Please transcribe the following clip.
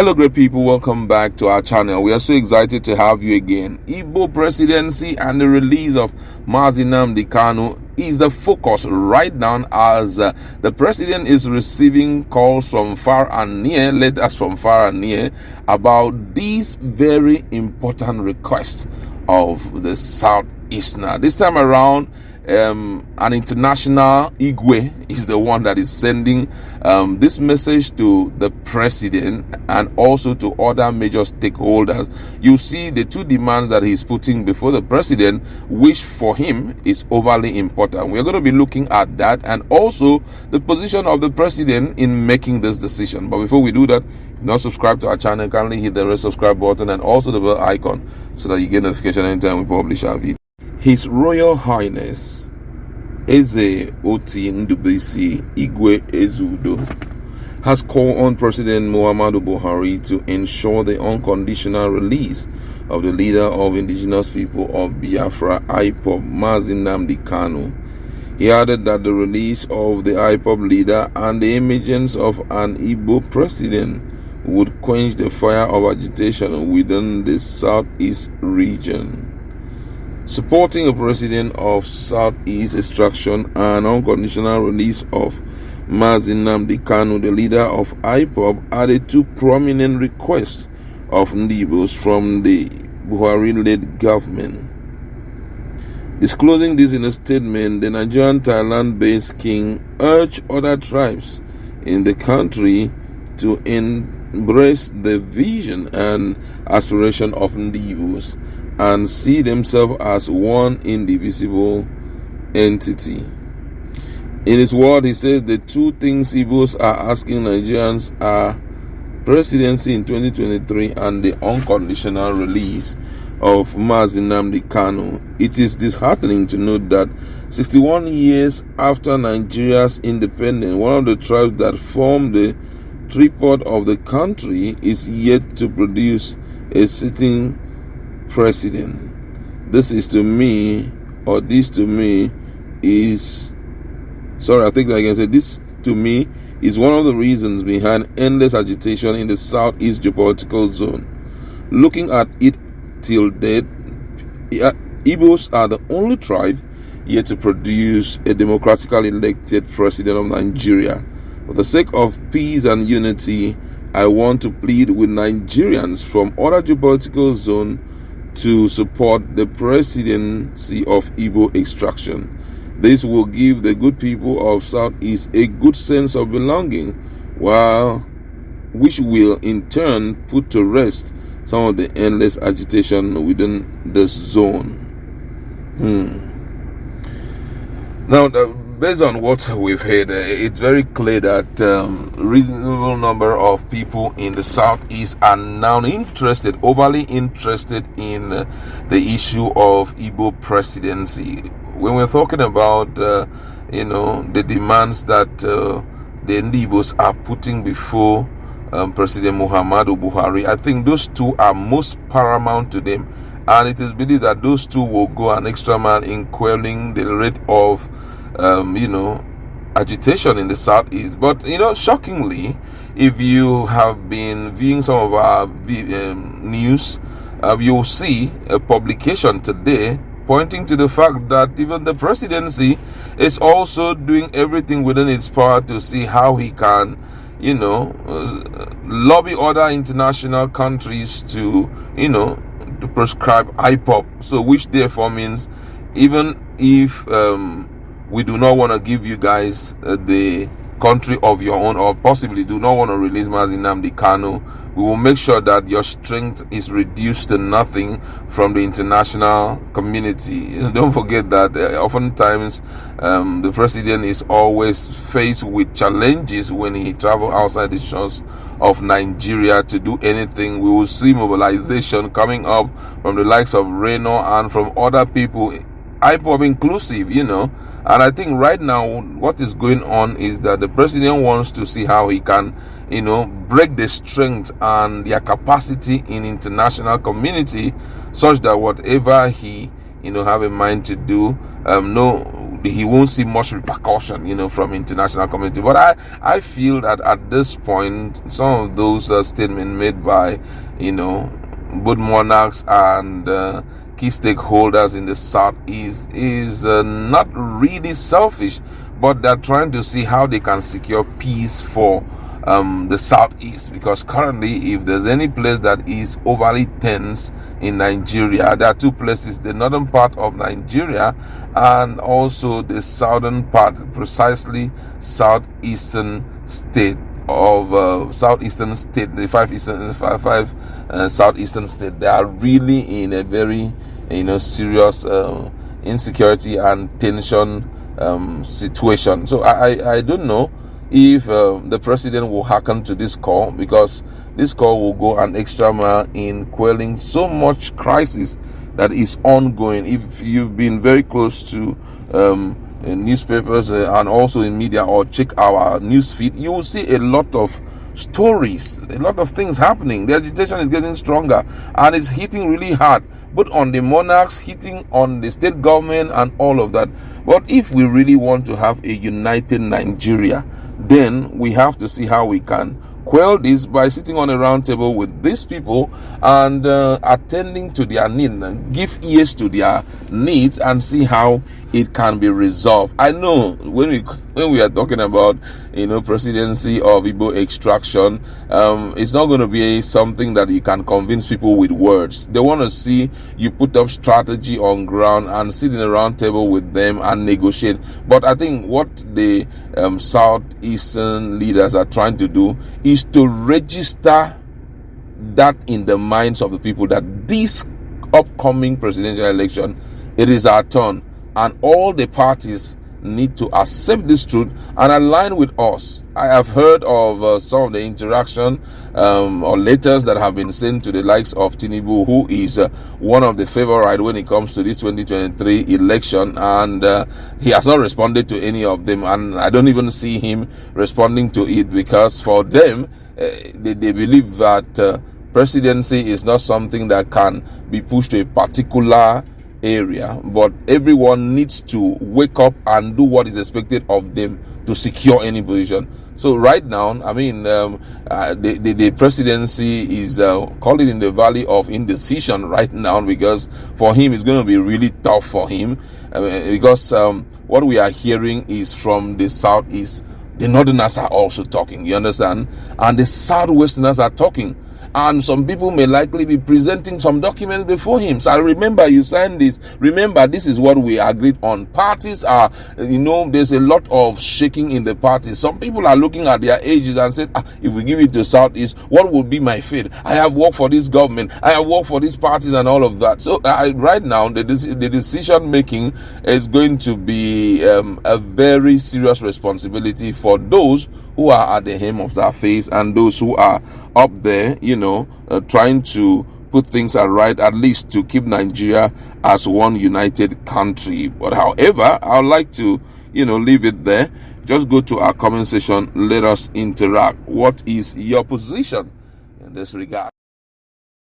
Hello great people, welcome back to our channel. We are so excited to have you again. Igbo presidency and the release of Nnamdi Kanu is the focus right now, as the president is receiving calls from far and near, letters from far and near, about these very important requests of the Southeastern. This time around, an international Igbo is the one that is sending this message to the president and also to other major stakeholders. You see the two demands that he's putting before the president, which for him is overly important. We're going to be looking at that and also the position of the president in making this decision. But before we do that, if you're not subscribed to our channel, kindly hit the red subscribe button and also the bell icon so that you get notification anytime we publish our video. His Royal Highness Eze Oti Ndubisi Igwe Ezudo has called on President Muhammadu Buhari to ensure the unconditional release of the leader of indigenous people of Biafra, IPOB, Nnamdi Kanu. He added that the release of the IPOB leader and the emergence of an Igbo president would quench the fire of agitation within the Southeast region. Supporting a president of Southeast extraction and unconditional release of Nnamdi Kanu, the leader of IPOB, added two prominent requests of Ndigbo's from the Buhari-led government. Disclosing this in a statement, the Nigerian Thailand-based king urged other tribes in the country to embrace the vision and aspiration of Ndigbo's and see themselves as one indivisible entity. In his word, he says the two things Igbos are asking Nigerians are presidency in 2023 and the unconditional release of Nnamdi Kanu. It is disheartening to note that 61 years after Nigeria's independence, one of the tribes that form the tripod of the country is yet to produce a sitting president. This to me is one of the reasons behind endless agitation in the Southeast geopolitical zone. Looking at it till date, Igbos are the only tribe yet to produce a democratically elected president of Nigeria. For the sake of peace and unity, I want to plead with Nigerians from other geopolitical zones to support the presidency of Igbo extraction. This will give the good people of Southeast a good sense of belonging, which will in turn put to rest some of the endless agitation within this zone. Now, based on what we've heard, it's very clear that reasonable number of people in the Southeast are now overly interested in the issue of Igbo presidency. When we're talking about, the demands that the Ndigbos are putting before President Muhammadu Buhari, I think those two are most paramount to them. And it is believed that those two will go an extra mile in quelling the rate of agitation in the Southeast. But shockingly, if you have been viewing some of our news, you'll see a publication today pointing to the fact that even the presidency is also doing everything within its power to see how he can lobby other international countries to to prescribe IPOB, so which therefore means even if we do not want to give you guys the country of your own, or possibly do not want to release Nnamdi Kanu, we will make sure that your strength is reduced to nothing from the international community. Don't forget that oftentimes the president is always faced with challenges when he travels outside the shores of Nigeria to do anything. We will see mobilization coming up from the likes of Reno and from other people, IPOB inclusive, And I think right now what is going on is that the president wants to see how he can, break the strength and their capacity in international community, such that whatever he, have in mind to do, he won't see much repercussion, from international community. But I feel that at this point, some of those statements made by, both monarchs and key stakeholders in the Southeast is not really selfish, but they're trying to see how they can secure peace for the Southeast, because currently, if there's any place that is overly tense in Nigeria, there are two places: the northern part of Nigeria and also the southern part, precisely southeastern state of southeastern state, the five southeastern state. They are really in a very serious insecurity and tension situation. So I don't know if the president will hearken to this call, because this call will go an extra mile in quelling so much crisis that is ongoing. If you've been very close to in newspapers and also in media, or check our news feed, you will see a lot of stories, a lot of things happening. The agitation is getting stronger and it's hitting really hard, both on the monarchs, hitting on the state government and all of that. But if we really want to have a united Nigeria, then we have to see how we can quell this by sitting on a round table with these people and attending to their needs, give ears to their needs, and see how it can be resolved. I know when we are talking about presidency of Igbo extraction, it's not going to be something that you can convince people with words. They want to see you put up strategy on ground and sit in a round table with them and negotiate. But I think what the southeastern leaders are trying to do is to register that in the minds of the people that this upcoming presidential election, it is our turn, and all the parties need to accept this truth and align with us. I have heard of some of the interaction or letters that have been sent to the likes of Tinubu, who is one of the favorite when it comes to this 2023 election, and he has not responded to any of them, and I don't even see him responding to it, because for them, they believe that presidency is not something that can be pushed to a particular area, but everyone needs to wake up and do what is expected of them to secure any position. So right now, I mean, the presidency is called it in the valley of indecision right now, because for him it's going to be really tough for him, because what we are hearing is from the southeast. The northerners are also talking, you understand, and the southwesterners are talking. And some people may likely be presenting some documents before him. So remember, you signed this. Remember, this is what we agreed on. Parties are, there's a lot of shaking in the parties. Some people are looking at their ages and said, if we give it to Southeast, what would be my fate? I have worked for this government. I have worked for these parties and all of that. So right now, the decision making is going to be a very serious responsibility for those who are at the hem of their face and those who are up there, trying to put things right, at least to keep Nigeria as one united country. But however, I would like to, leave it there. Just go to our comment section. Let us interact. What is your position in this regard?